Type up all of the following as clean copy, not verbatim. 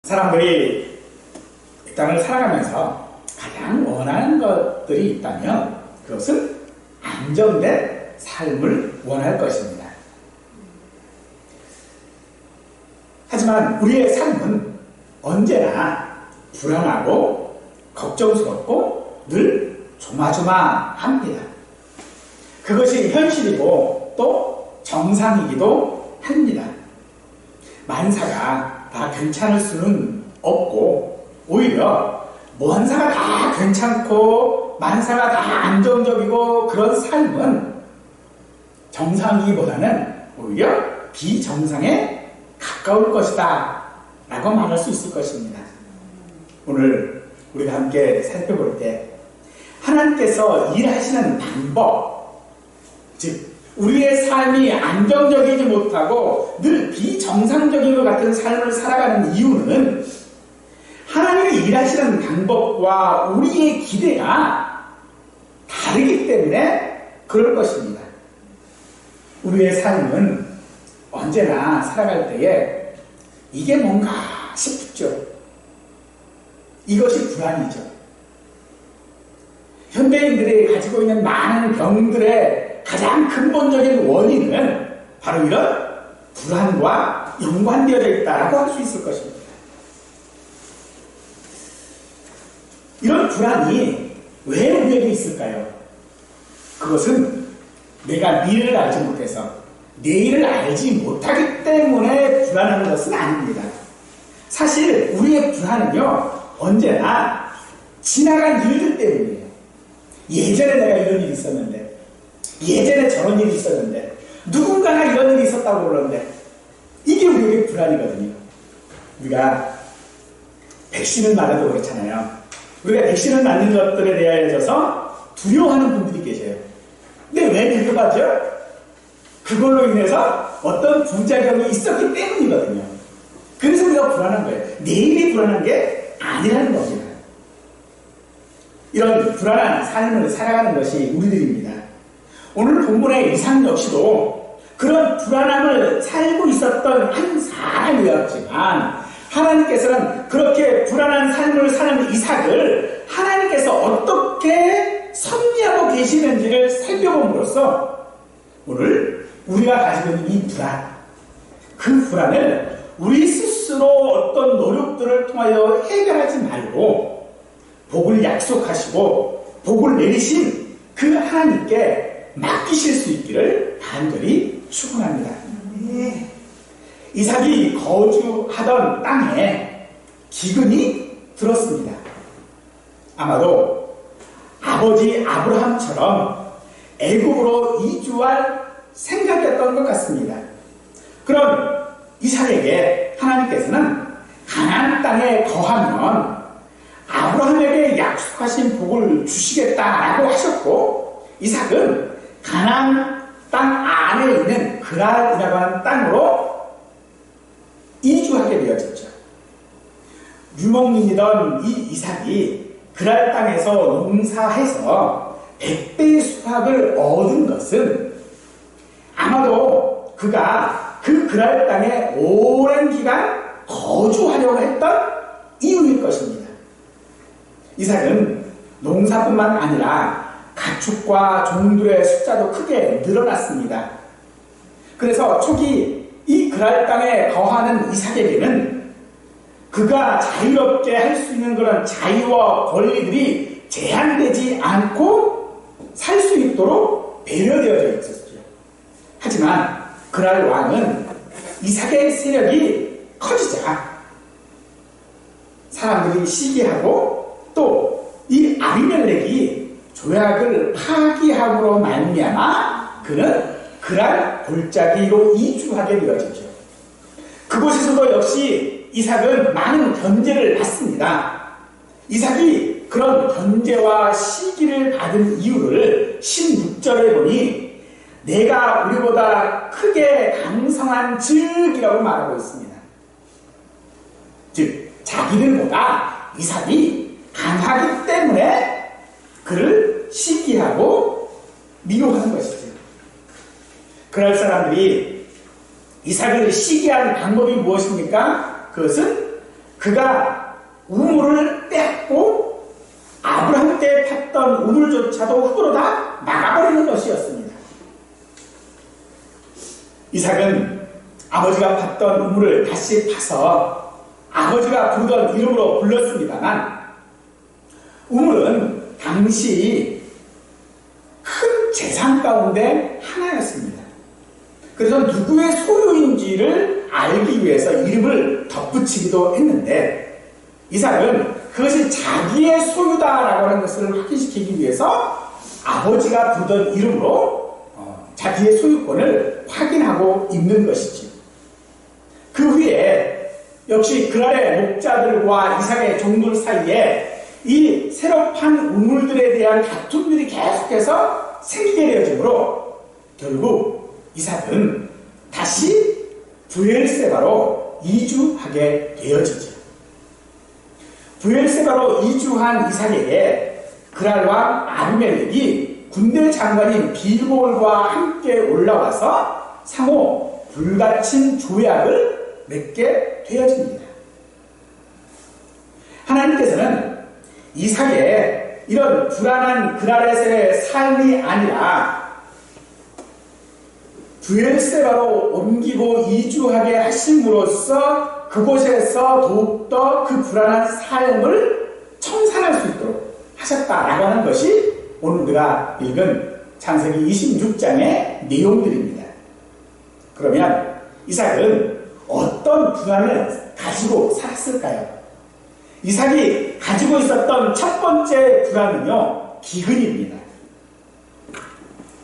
사람들이 이 땅을 살아가면서 가장 원하는 것들이 있다면 그것은 안정된 삶을 원할 것입니다. 하지만 우리의 삶은 언제나 불안하고 걱정스럽고 늘 조마조마합니다. 그것이 현실이고 또 정상이기도 합니다. 만사가 다 괜찮을 수는 없고 오히려 만사가 다 괜찮고 만사가 다 안정적이고 그런 삶은 정상이기보다는 오히려 비정상에 가까울 것이다 라고 말할 수 있을 것입니다. 오늘 우리가 함께 살펴볼 때 하나님께서 일하시는 방법, 즉 우리의 삶이 안정적이지 못하고 늘 비정상적인 것 같은 삶을 살아가는 이유는 하나님의 일하시는 방법과 우리의 기대가 다르기 때문에 그럴 것입니다. 우리의 삶은 언제나 살아갈 때에 이게 뭔가 싶죠. 이것이 불안이죠. 현대인들이 가지고 있는 많은 병들의 가장 근본적인 원인은 바로 이런 불안과 연관되어 있다고 할 수 있을 것입니다. 이런 불안이 왜 우리에게 있을까요? 그것은 내가 미래를 알지 못해서 내일을 알지 못하기 때문에 불안한 것은 아닙니다. 사실 우리의 불안은요 언제나 지나간 일들 때문이에요. 예전에 내가 이런 일이 있었는데, 예전에 저런 일이 있었는데, 누군가가 이런 일이 있었다고 그러는데, 이게 우리에게 불안이거든요. 우리가 백신을 맞아도 그렇잖아요. 우리가 백신을 맞는 것들에 대하여서 두려워하는 분들이 계세요. 근데 왜 두려워하죠? 그걸로 인해서 어떤 부작용이 있었기 때문이거든요. 그래서 우리가 불안한 거예요. 내일이 불안한 게 아니라는 겁니다. 이런 불안한 삶을 살아가는 것이 우리들입니다. 오늘 본문의 이삭 역시도 그런 불안함을 살고 있었던 한 사람이었지만 하나님께서는 그렇게 불안한 삶을 사는 이삭을 하나님께서 어떻게 섭리하고 계시는지를 살펴봄으로써 오늘 우리가 가지고 있는 이 불안, 그 불안을 우리 스스로 어떤 노력들을 통하여 해결하지 말고 복을 약속하시고 복을 내리신 그 하나님께 맡기실 수 있기를 간절히 축원합니다. 이삭이 거주하던 땅에 기근이 들었습니다. 아마도 아버지 아브라함처럼 애굽으로 이주할 생각이었던 것 같습니다. 그럼 이삭에게 하나님께서는 가나안 땅에 거하면 아브라함에게 약속하신 복을 주시겠다라고 하셨고 이삭은 가나안 땅 안에 있는 그랄이라고 하는 땅으로 이주하게 되어졌죠. 유목민이던 이 이삭이 그랄 땅에서 농사해서 100배의 수확을 얻은 것은 아마도 그가 그 그랄 땅에 오랜 기간 거주하려고 했던 이유일 것입니다. 이삭은 농사뿐만 아니라 가축과 종들의 숫자도 크게 늘어났습니다. 그래서 초기 이 그랄 땅에 거하는 이삭에게는 그가 자유롭게 할 수 있는 그런 자유와 권리들이 제한되지 않고 살 수 있도록 배려되어져 있었죠. 하지만 그랄 왕은 이삭의 세력이 커지자 사람들이 시기하고 또 이 아비멜렉이 조약을 파기함으로 말미암아 그는 그랄 골짜기로 이주하게 되어지죠. 그곳에서도 역시 이삭은 많은 견제를 받습니다. 이삭이 그런 견제와 시기를 받은 이유를 16절에 보니 내가 우리보다 크게 강성한 즉이라고 말하고 있습니다. 즉 자기들보다 이삭이 강하기 때문에 그를 시기하고 미워하는 것이죠. 그럴 사람들이 이삭을 시기하는 방법이 무엇입니까? 그것은 그가 우물을 떼고 아브라함 때 팠던 우물조차도 흙으로 다 막아버리는 것이었습니다. 이삭은 아버지가 팠던 우물을 다시 파서 아버지가 부르던 이름으로 불렀습니다만, 우물은 당시 큰 재산 가운데 하나였습니다. 그래서 누구의 소유인지를 알기 위해서 이름을 덧붙이기도 했는데, 이삭은 그것이 자기의 소유다라고 하는 것을 확인시키기 위해서 아버지가 부르던 이름으로 자기의 소유권을 확인하고 있는 것이지. 그 후에 역시 그날의 목자들과 이삭의 종들 사이에 이 새로 판 우물들에 대한 다툼들이 계속해서 생기게 되어지므로 결국 이삭은 다시 브엘세바로 이주하게 되어지죠. 브엘세바로 이주한 이삭에게 그랄 왕 아비멜렉이 군대 장관인 빌볼과 함께 올라와서 상호 불가침 조약을 맺게 되어집니다. 하나님께서는 이삭의 이런 불안한 그날에서의 삶이 아니라 브엘세바로 옮기고 이주하게 하심으로써 그곳에서 더욱더 그 불안한 삶을 청산할 수 있도록 하셨다라고 하는 것이 오늘 우리가 읽은 창세기 26장의 내용들입니다. 그러면 이삭은 어떤 불안을 가지고 살았을까요? 이삭이 가지고 있었던 첫 번째 불안은요, 기근입니다.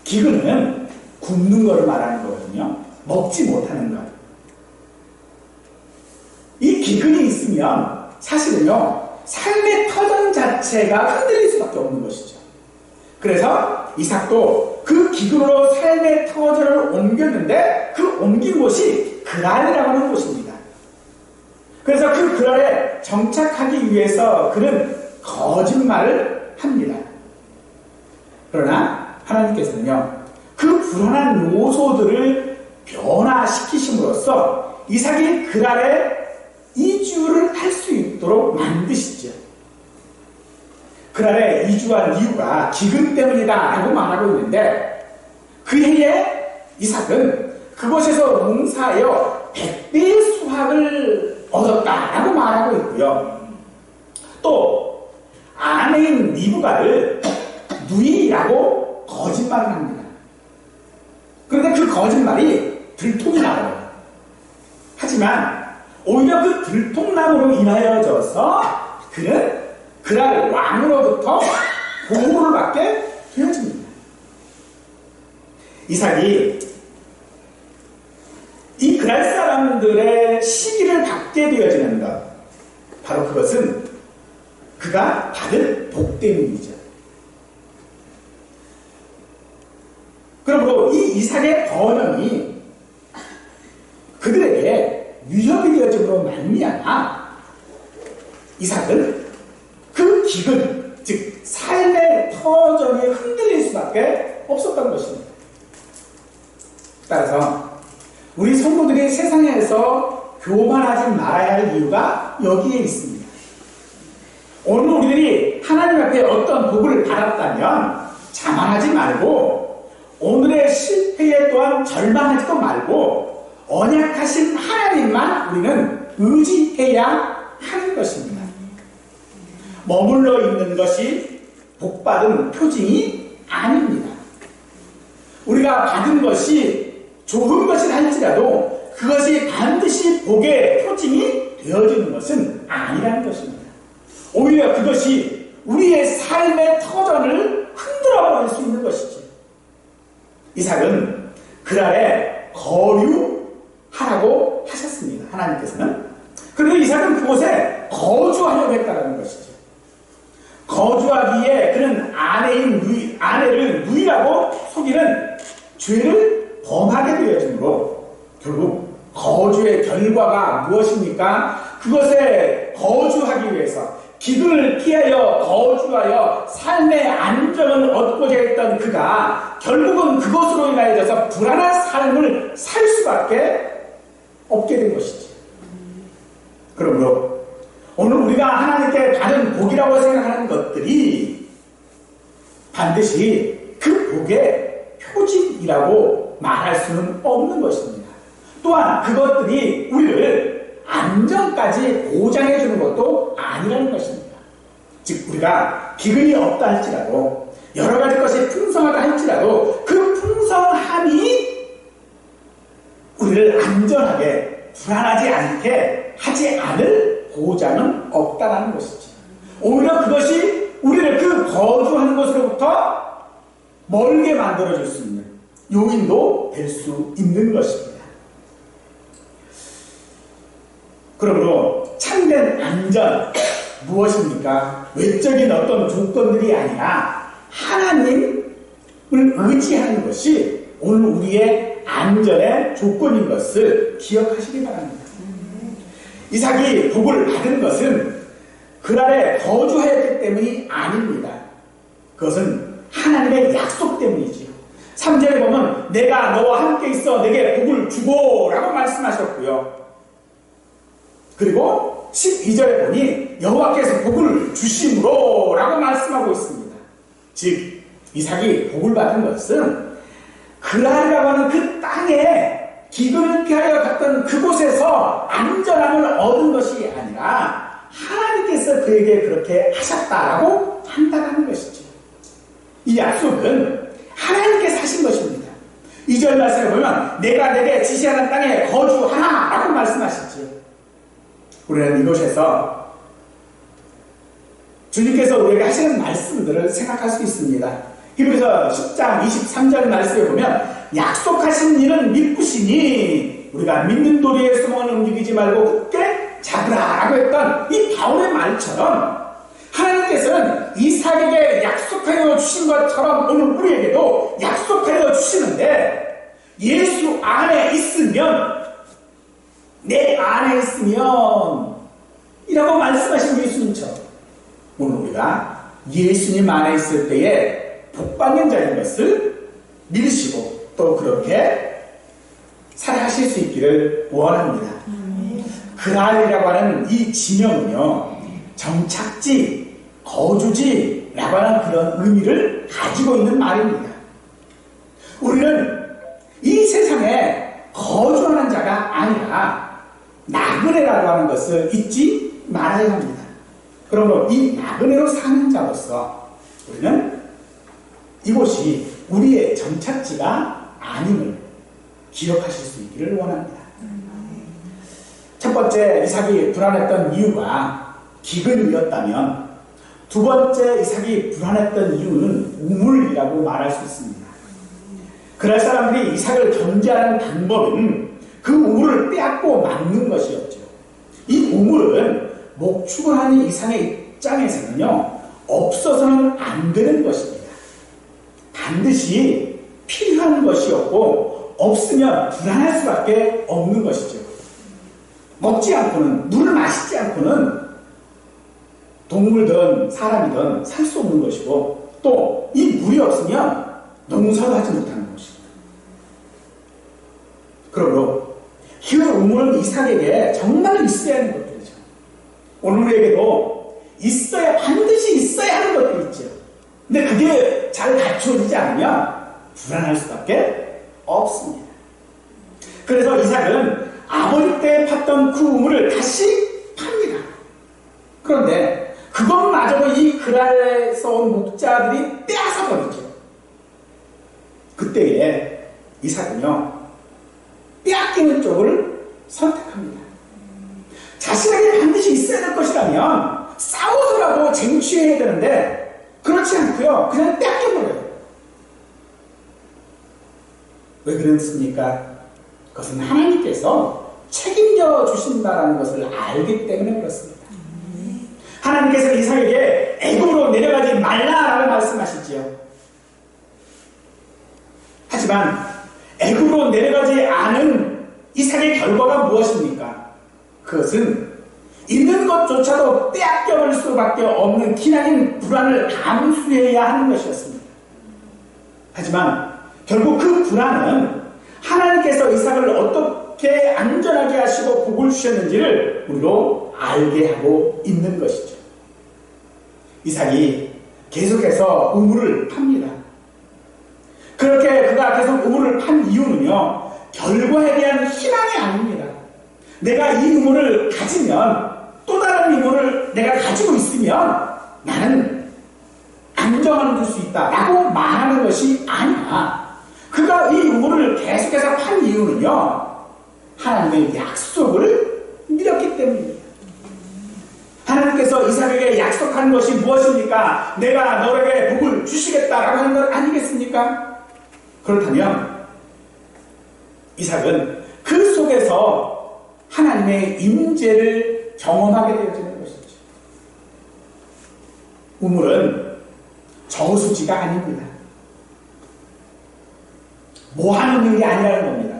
기근은 굶는 것을 말하는 거거든요. 먹지 못하는 것. 이 기근이 있으면 사실은요, 삶의 터전 자체가 흔들릴 수밖에 없는 것이죠. 그래서 이삭도 그 기근으로 삶의 터전을 옮겼는데 그 옮긴 곳이 그랄이라고 하는 곳입니다. 그래서 그 그랄에 정착하기 위해서 그는 거짓말을 합니다. 그러나 하나님께서는요, 그 불안한 요소들을 변화시키심으로써 이삭이 그랄에 이주를 할 수 있도록 만드시죠. 그날에 이주한 이유가 기근 때문이다 라고 말하고 있는데, 그 해에 이삭은 그곳에서 농사하여 100배의 수확을 얻었다 라고 말하고 있고요. 또 아내인 리브가를 누이라고 거짓말을 합니다. 그런데 그 거짓말이 들통이 나요. 하지만 오히려 그 들통남으로 인하여져서 그는 그날 왕으로부터 보호를 받게 되어집니다. 이삭이 이 그랄 사람들의 시기를 받게 되어지는 것, 바로 그것은 그가 받은 복 때문이죠. 그러므로 이 이삭의 번영이 그들에게 위협이 되어짐으로 말미암아 이삭은 그 기근, 즉 삶의 터전이 흔들릴 수밖에 없었던 것입니다. 따라서 우리 성도들이 세상에서 교만하지 말아야 할 이유가 여기에 있습니다. 오늘 우리들이 하나님 앞에 어떤 복을 받았다면 자만하지 말고, 오늘의 실패에 또한 절망하지도 말고 언약하신 하나님만 우리는 의지해야 하는 것입니다. 머물러 있는 것이 복받은 표징이 아닙니다. 우리가 받은 것이 좋은 것이 할지라도 그것이 반드시 복의 표징이 되어지는 것은 아니라는 것입니다. 오히려 그것이 우리의 삶의 터전을 흔들어버릴 수 있는 것이죠. 이삭은 그날에 거류하라고 하셨습니다. 하나님께서는. 그런데 이삭은 그곳에 거주하려고 했다는 것이죠. 거주하기에 그는 아내를 누이라고 속이는 죄를 범하게 되어지므로 결국 거주의 결과가 무엇입니까? 그것에 거주하기 위해서 기근을 피하여 거주하여 삶의 안정을 얻고자 했던 그가 결국은 그것으로 인하여서 불안한 삶을 살 수밖에 없게 된 것이죠. 그러므로 오늘 우리가 하나님께 받은 복이라고 생각하는 것들이 반드시 그 복의 표징이라고 말할 수는 없는 것입니다. 또한 그것들이 우리를 안전까지 보장해 주는 것도 아니라는 것입니다. 즉 우리가 기근이 없다 할지라도 여러 가지 것이 풍성하다 할지라도 그 풍성함이 우리를 안전하게 불안하지 않게 하지 않을 보장은 없다는 것이지. 오히려 그것이 우리를 그 거주하는 곳으로부터 멀게 만들어줄 수 있는 요인도 될 수 있는 것입니다. 그러므로 참된 안전 무엇입니까? 외적인 어떤 조건들이 아니라 하나님을 의지하는 것이 오늘 우리의 안전의 조건인 것을 기억하시기 바랍니다. 이삭이 복을 받은 것은 그 아래 거주하였기 때문이 아닙니다. 그것은 하나님의 약속 때문이지요. 3절에 보면 내가 너와 함께 있어 내게 복을 주고 라고 말씀하셨고요. 그리고 12절에 보니 여호와께서 복을 주심으로 라고 말씀하고 있습니다. 즉 이삭이 복을 받은 것은 그랄이라고 하는 그 땅에 기근을 피하여 갔던 그곳에서 안전함을 얻은 것이 아니라 하나님께서 그에게 그렇게 하셨다라고 판단하는 것이죠. 이 약속은 하나님께서 하신 것입니다. 2절 말씀에 보면 내가 내게 지시하는 땅에 거주하라 라고 말씀하셨죠. 우리는 이곳에서 주님께서 우리에게 하시는 말씀들을 생각할 수 있습니다. 히브리서 10장 23절 말씀에 보면 약속하신 일은 믿으시니 우리가 믿는 도리의 소망을 움직이지 말고 굳게 잡으라라고 했던 이 바울의 말처럼 하나님께서는 이삭에게 약속하여 주신 것처럼 오늘 우리에게도 약속하여 주시는데 예수 안에 있으면 내 안에 있으면 이라고 말씀하신 예수님처럼 오늘 우리가 예수님 안에 있을 때에 복받는 자인 것을 믿으시고 또 그렇게 살아가실 수 있기를 원합니다. 그랄이라고 하는 이 지명은요 정착지, 거주지라고 하는 그런 의미를 가지고 있는 말입니다. 우리는 이 세상에 거주하는 자가 아니라 나그네라고 하는 것을 잊지 말아야 합니다. 그러므로 이 나그네로 사는 자로서 우리는 이곳이 우리의 정착지가 아님을 기억하실 수 있기를 원합니다. 첫 번째 이삭이 불안했던 이유가 기근이었다면 두 번째 이삭이 불안했던 이유는 우물이라고 말할 수 있습니다. 그럴 사람들이 이삭을 견제하는 방법은 그 우물을 빼앗고 막는 것이었죠. 이 우물은 목축을 하는 이삭의 입장에서는요 없어서는 안 되는 것입니다. 반드시 필요한 것이었고 없으면 불안할 수밖에 없는 것이죠. 먹지 않고는 물을 마시지 않고는 동물든 사람이든 살 수 없는 것이고 또 이 물이 없으면 농사도 하지 못하는 것입니다. 그러므로 그 우물은 이삭에게 정말 있어야 하는 것들이죠. 오늘 우리에게도 반드시 있어야 하는 것들이 있죠. 근데 그게 잘 갖추어지지 않으면 불안할 수밖에 없습니다. 그래서 이삭은 아버지 때 팠던 그 우물을 다시 팝니다. 그런데 그것마저도 이 그랄에서 온 목자들이 빼앗아 버리죠. 그때에 이삭은요 빼앗기는 쪽을 선택합니다. 자신에게 반드시 있어야 될 것이라면 싸워서라도 쟁취해야 되는데 그렇지 않고요 그냥 뺏겨버려요. 왜 그렇습니까? 그것은 하나님께서 책임져 주신다는 것을 알기 때문에 그렇습니다. 하나님께서 이삭에게 애굽으로 내려가지 말라라고 말씀하시지요. 하지만 애굽으로 내려가지 않은 이삭의 결과가 무엇입니까? 그것은 있는 것조차도 빼앗겨버릴 수밖에 없는 기나긴 불안을 감수해야 하는 것이었습니다. 하지만 결국 그 불안은 하나님께서 이삭을 어떻게 안전하게 하시고 복을 주셨는지를 우리로 알게 하고 있는 것이죠. 이삭이 계속해서 우물을 팝니다. 그렇게 그가 계속 우물을 판 이유는요, 결과에 대한 희망이 아닙니다. 내가 이 우물을 가지면, 또 다른 우물을 내가 가지고 있으면 나는 안정을 줄 수 있다 라고 말하는 것이 아니라, 그가 이 우물을 계속해서 판 이유는요, 하나님의 약속을 믿었기 때문입니다. 하나님께서 이삭에게 약속한 것이 무엇입니까? 내가 너에게 복을 주시겠다라고 하는 것 아니겠습니까? 그렇다면 이삭은 그 속에서 하나님의 임재를 경험하게 되어지는 것이죠. 우물은 저수지가 아닙니다. 뭐 하는 일이 아니라는 겁니다.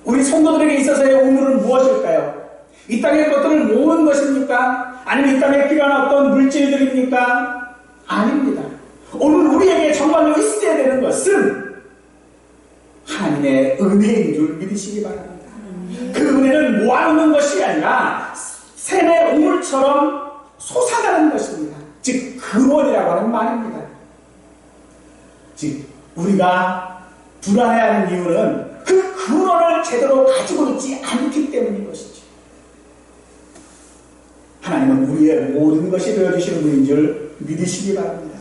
우리 성도들에게 있어서의 우물은 무엇일까요? 이 땅의 것들을 모으는 것입니까? 아니면 이 땅에 필요한 어떤 물질들입니까? 아닙니다. 오늘 우리에게 정말로 있어야 되는 것은 하나님의 은혜인 줄 믿으시기 바랍니다. 그 은혜는 모아놓는 것이 아니라 샘의 우물처럼 솟아나는 것입니다. 즉 근원이라고 하는 말입니다. 즉 우리가 불안해하는 이유는 그 근원을 제대로 가지고 있지 않기 때문인 것이죠. 하나님은 우리의 모든 것이 되어주시는 분인 줄 믿으시기 바랍니다.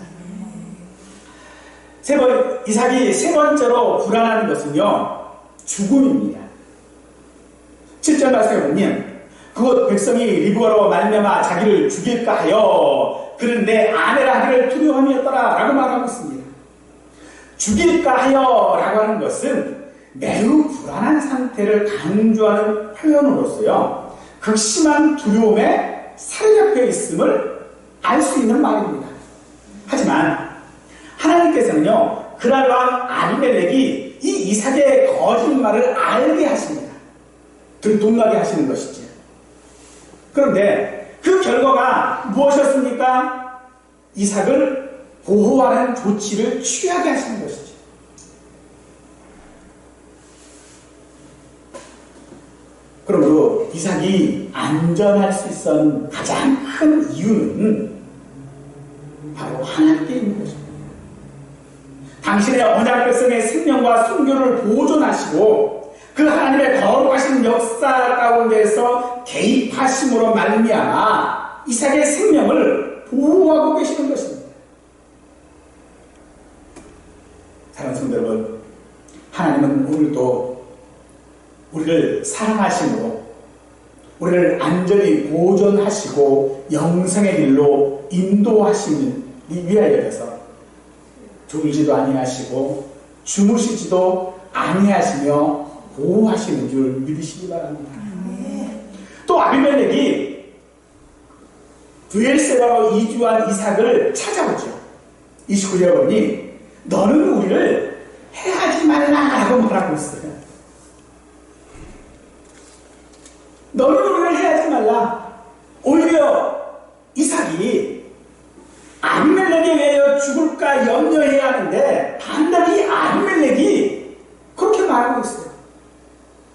이삭이 세 번째로 불안한 것은요, 죽음입니다. 7절 말씀에 보면 그곳 백성이 리브가로 말미암아 자기를 죽일까 하여 그는 내 아내라 하기를 두려움이었더라 라고 말하고 있습니다. 죽일까 하여 라고 하는 것은 매우 불안한 상태를 강조하는 표현으로서요, 극심한 두려움에 사로잡혀 있음을 알 수 있는 말입니다. 하지만 하나님께서는요, 그러한 아비멜렉이 이 이삭의 거짓말을 알게 하십니다. 들통나게 하시는 것이죠. 그런데 그 결과가 무엇이었습니까? 이삭을 보호하는 조치를 취하게 하시는 것이죠. 그러므로 이삭이 안전할 수 있었던 가장 큰 이유는 바로 하나님께 있는 것입니다. 당신의 언약 백성의 생명과 순교를 보존하시고 그 하나님의 거룩하신 역사 가운데서 개입하심으로 말미암아 이삭의 생명을 보호하고 계시는 것입니다. 사랑하는 성도 여러분, 하나님은 오늘도 우리를 사랑하심으로 우리를 안전히 보존하시고 영생의 길로 인도하시는 위하여서 졸지도 아니하시고 주무시지도 아니하시며 보호하시는 줄 믿으시기 바랍니다. 또 아비멜렉이 브엘세바로 이주한 이삭을 찾아오죠. 29절에 보니 너는 우리를 해하지 말라라고 말하고 있어요. 너는 우리를 해하지 말라. 오히려 이삭이 아비멜렉에 의하여 죽을까 염려해야 하는데 반대로 이 아비멜렉이 그렇게 말하고 있어요.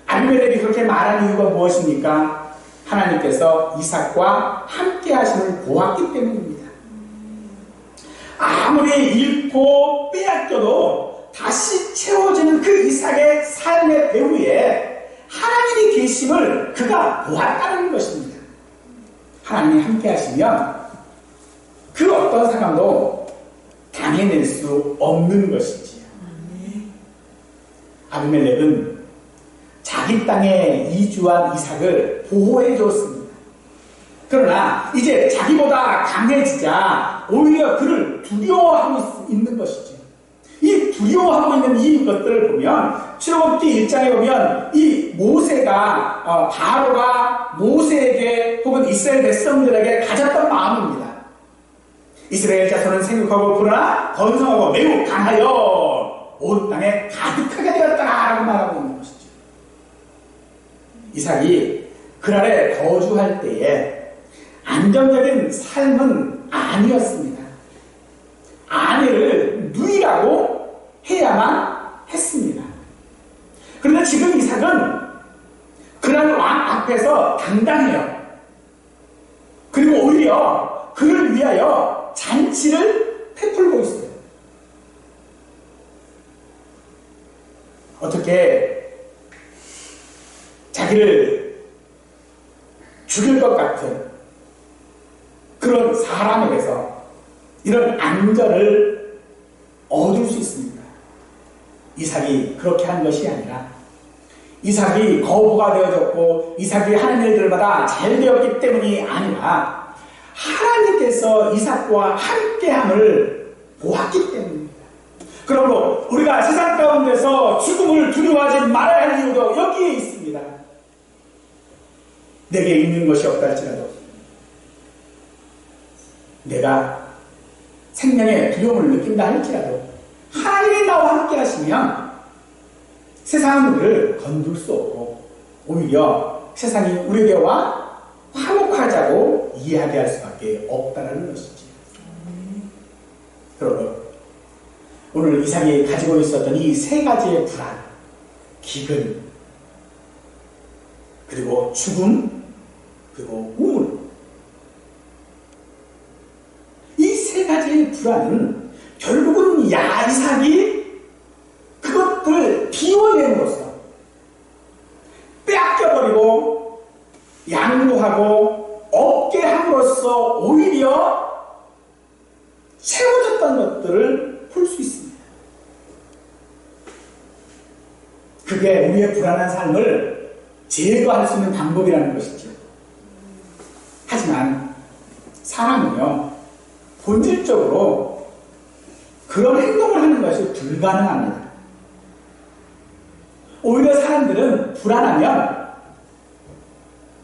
아비멜렉이 그렇게 말한 이유가 무엇입니까? 하나님께서 이삭과 함께 하심을 보았기 때문입니다. 아무리 잃고 빼앗겨도 다시 채워지는 그 이삭의 삶의 배후에 하나님이 계심을 그가 보았다는 것입니다. 하나님이 함께 하시면 그 어떤 상황도 당해낼 수 없는 것이지요. 아비멜렉은 자기 땅에 이주한 이삭을 보호해 줬습니다. 그러나 이제 자기보다 강해지자 오히려 그를 두려워하고 있는 것이죠. 이 두려워하고 있는 이 것들을 보면 출애굽기 1장에 보면 이 모세가 바로가 모세에게 혹은 이스라엘 백성들에게 가졌던 마음입니다. 이스라엘 자손은 생육하고 그러나 번성하고 매우 강하여 온 땅에 가득하게 되었다라고 말하고 있는 것이죠. 이삭이 그 아래 거주할 때에 안정적인 삶은 아니었습니다. 아내를 누이라고 해야만 했습니다. 그런데 지금 이삭은 그날 왕 앞에서 당당해요. 그리고 오히려 그를 위하여 잔치를 베풀고 있어요. 어떻게 자기를 죽일 것 같은 그런 사람에게서 이런 안전을 얻을 수 있습니까? 이삭이 그렇게 한 것이 아니라 이삭이 거부가 되어졌고 이삭이 하는 일들마다 잘 되었기 때문이 아니라 하나님께서 이삭과 함께함을 보았기 때문입니다. 그러므로 우리가 세상 가운데서 죽음을 두려워하지 말아야 할 이유도 여기에 있습니다. 내게 있는 것이 없다 할지라도 내가 생명의 두려움을 느낀다 할지라도 하나님이 나와 함께 하시면 세상은 우리를 건들 수 없고 오히려 세상이 우리에게와 화목하자고 이야기할 수밖에 없다는 것이지. 여러분, 오늘 이삭이 가지고 있었던 이 세 가지의 불안, 기근, 그리고 죽음, 그리고 우물. 이 세 가지의 불안은 결국은 이삭이 그것들을 비워냄으로써 빼앗겨버리고 양보하고 얻게 함으로써 오히려 채워졌던 것들을 볼 수 있습니다. 그게 우리의 불안한 삶을 제거할 수 있는 방법이라는 것이죠. 하지만 사람은요, 본질적으로 그런 행동을 하는 것이 불가능합니다. 오히려 사람들은 불안하면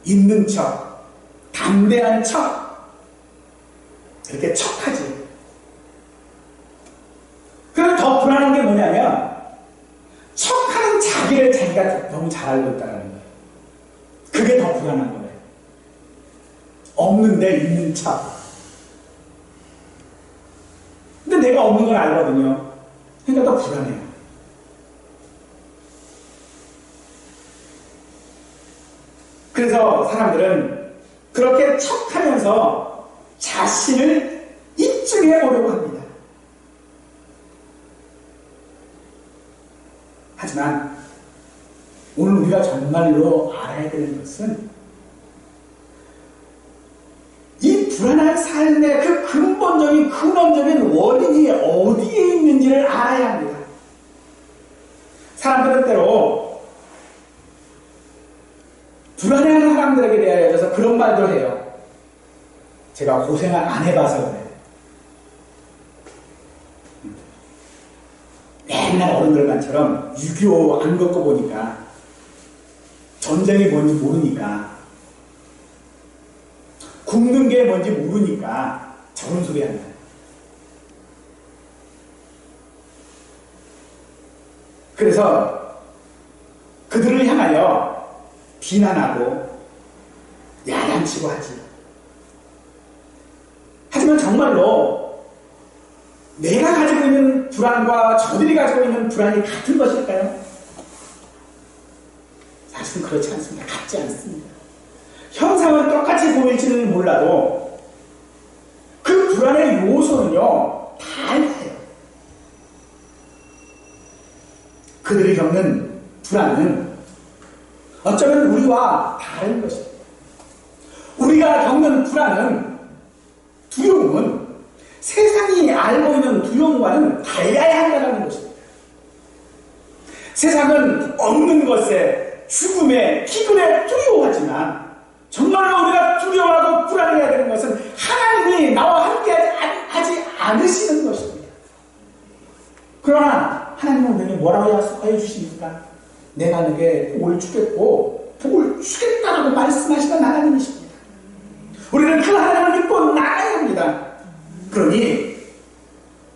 있는 척, 담대한 척, 이렇게 척하지. 그럼 더 불안한 게 뭐냐면 척하는 자기를 자기가 너무 잘 알고 있다는 거예요. 그게 더 불안한 거예요. 없는데 있는 척. 근데 내가 없는 걸 알거든요. 그러니까 더 불안해요. 그래서 사람들은 그렇게 척하면서 자신을 입증해 보려고 합니다. 하지만 오늘 우리가 정말로 알아야 되는 것은 이 불안한 삶의 그 근본적인 근원적인 원인이 어디에 있는지를 알아야 합니다. 사람들은 때로 불안해하는 사람들에게 대하여서 그런 말도 해요. 제가 고생을 안 해봐서 그래요. 맨날 어른들만처럼 6.25 안 겪고 보니까 전쟁이 뭔지 모르니까 굶는 게 뭔지 모르니까 저런 소리 한다. 그래서 그들을 향하여 비난하고 야단치고 하지. 하지만 정말로 내가 가지고 있는 불안과 저들이 가지고 있는 불안이 같은 것일까요? 사실은 그렇지 않습니다. 같지 않습니다. 형상은 똑같이 보일지는 몰라도 그 불안의 요소는요, 달라요. 그들이 겪는 불안은 어쩌면 우리와 다른 것입니다. 우리가 겪는 불안은, 두려움은 세상이 알고 있는 두려움과는 달라야 한다는 것입니다. 세상은 없는 것에, 죽음에, 기근에 두려워하지만 정말로 우리가 두려워하고 불안해야 되는 것은 하나님이 나와 함께 하지 않으시는 것입니다. 그러나 하나님은 우리에게 뭐라고 약속하여 주십니까? 내가 너에게 복을 주겠고 복을 주겠다라고 말씀하시는 하나님이십니다. 우리는 그 하나님을 믿고 나가야 합니다. 그러니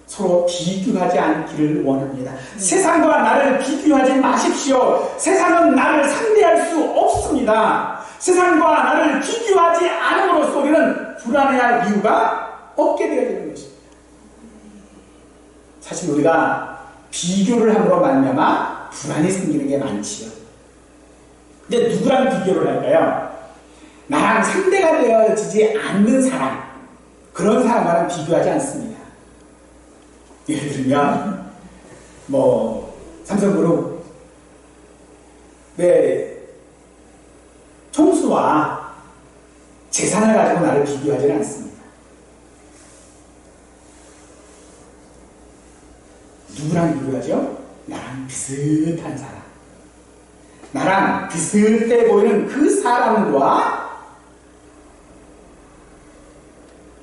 서로 비교하지 않기를 원합니다. 세상과 나를 비교하지 마십시오. 세상은 나를 상대할 수 없습니다. 세상과 나를 비교하지 않음으로써 우리는 불안해할 이유가 없게 되어지는 것입니다. 사실 우리가 비교를 함으로 말미암아 불안이 생기는 게 많지요. 근데 누구랑 비교를 할까요? 나랑 상대가 되어지지 않는 사람, 그런 사람과는 비교하지 않습니다. 예를 들면 삼성그룹 총수와 재산을 가지고 나를 비교하지는 않습니다. 누구랑 비교하죠? 나랑 비슷한 사람. 나랑 비슷해 보이는 그 사람과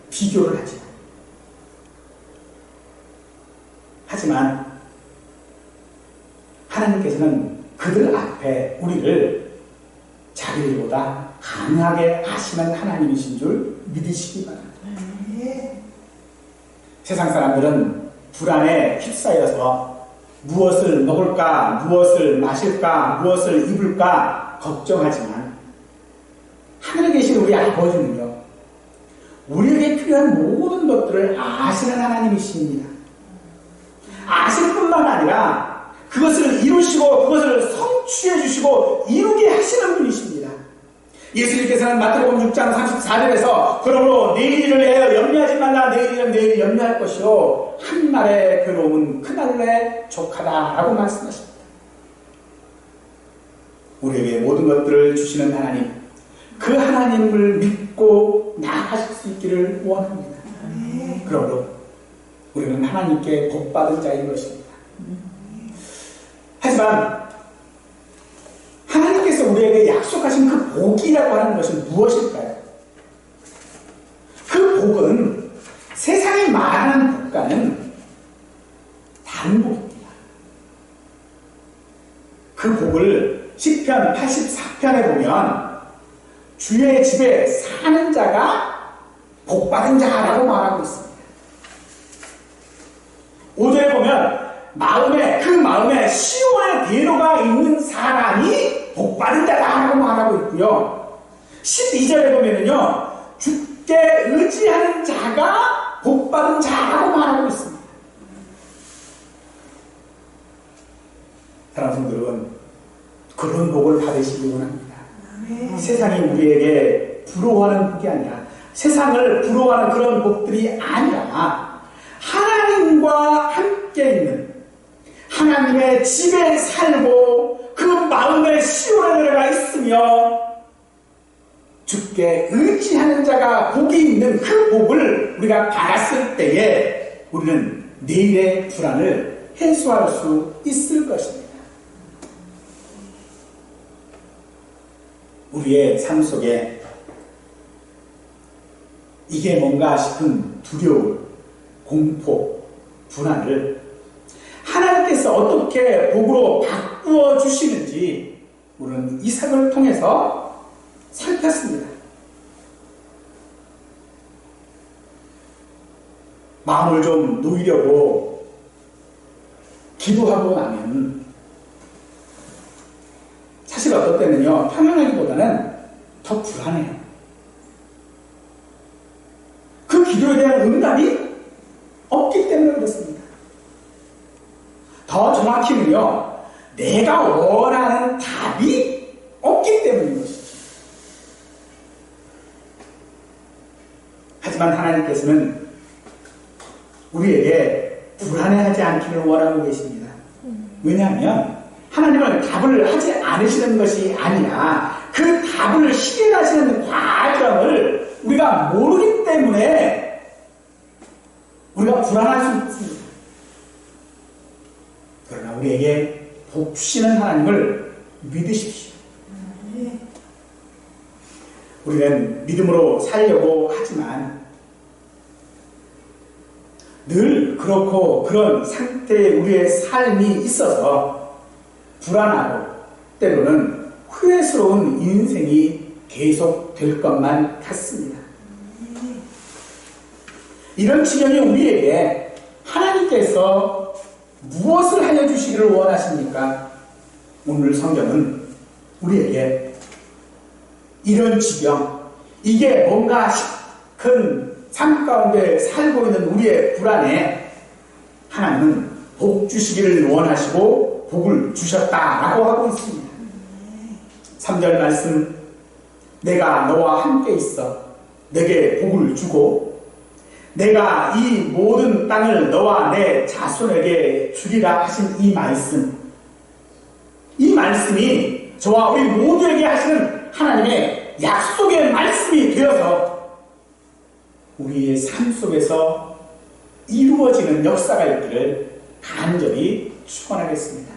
비교를 하죠. 하지만 하나님께서는 그들 앞에 우리를 자기들보다 강하게 하시는 하나님이신 줄 믿으시기 바랍니다. 세상 사람들은 불안에 휩싸여서 무엇을 먹을까, 무엇을 마실까, 무엇을 입을까 걱정하지만 하늘에 계신 우리 아버지는요, 우리에게 필요한 모든 것들을 아시는 하나님이십니다. 아실 뿐만 아니라 그것을 이루시고 그것을 성취해 주시고 이루게 하시는 분이십니다. 예수님께서는 마태복음 6장 34절에서 그러므로 내일을 위하여 염려하지 말라. 내일이면 내일 염려할 것이요 한날의 괴로움은 그날에 족하다라고 말씀하십니다. 우리에게 모든 것들을 주시는 하나님, 그 하나님을 믿고 나아가실 수 있기를 원합니다. 그러므로 우리는 하나님께 복받은 자인 것입니다. 하지만 하나님께서 우리에게 약속하신 그 복이라고 하는 것은 무엇일까요? 그 복은 세상이 말하는 복과는 다른 복입니다. 그 복을 시편 84편에 보면 주의 집에 사는 자가 복받은 자라고 말하고 있습니다. 5절에 보면 그 마음에 시온의 대로가 있는 사람이 복받은 자라고 말하고 있고요. 12절에 보면은요, 주께 의지하는 자가 복받은 자라고 말하고 있습니다. 사랑하는 성도들은 그런 복을 받으시기 원합니다. 세상이 우리에게 부러워하는 복이 아니라, 세상을 부러워하는 그런 복들이 아니라 하나님과 함께 있는, 하나님의 집에 살고 그 마음에 시온에 들어가 있으며 주께 의지하는 자가 복이 있는 그 복을 우리가 받았을 때에 우리는 내일의 불안을 해소할 수 있을 것입니다. 우리의 삶 속에 이게 뭔가 싶은 두려움, 공포, 불안을 하나님께서 어떻게 복으로 바꾸어 주시는지 우리는 이삭을 통해서 살폈습니다. 마음을 좀 놓이려고 기도하고 나면 사실 어떨 때는요, 평안하기보다는 더 불안해요. 그 기도에 대한 응답이 없기 때문에 그렇습니다. 더 정확히는요, 내가 원하는 답이 없기 때문인 것이죠. 하지만 하나님께서는 우리에게 불안해하지 않기를 원하고 계십니다. 왜냐하면 하나님은 답을 하지 않으시는 것이 아니라 그 답을 실현하시는 과정을 우리가 모르기 때문에 우리가 불안할 수 있습니다. 그러나 우리에게 복 주시는 하나님을 믿으십시오. 우리는 믿음으로 살려고 하지만 늘 그렇고 그런 상태에 우리의 삶이 있어서 불안하고 때로는 후회스러운 인생이 계속될 것만 같습니다. 이런 지경에 우리에게 하나님께서 무엇을 하여 주시기를 원하십니까? 오늘 성경은 우리에게 이런 지경, 이게 뭔가 큰 삶 가운데 살고 있는 우리의 불안에 하나님은 복 주시기를 원하시고 복을 주셨다라고 하고 있습니다. 3절 말씀, 내가 너와 함께 있어 내게 복을 주고 내가 이 모든 땅을 너와 내 자손에게 주리라 하신 이 말씀, 이 말씀이 저와 우리 모두에게 하시는 하나님의 약속의 말씀이 되어서 우리의 삶 속에서 이루어지는 역사가 있기를 간절히 축원하겠습니다.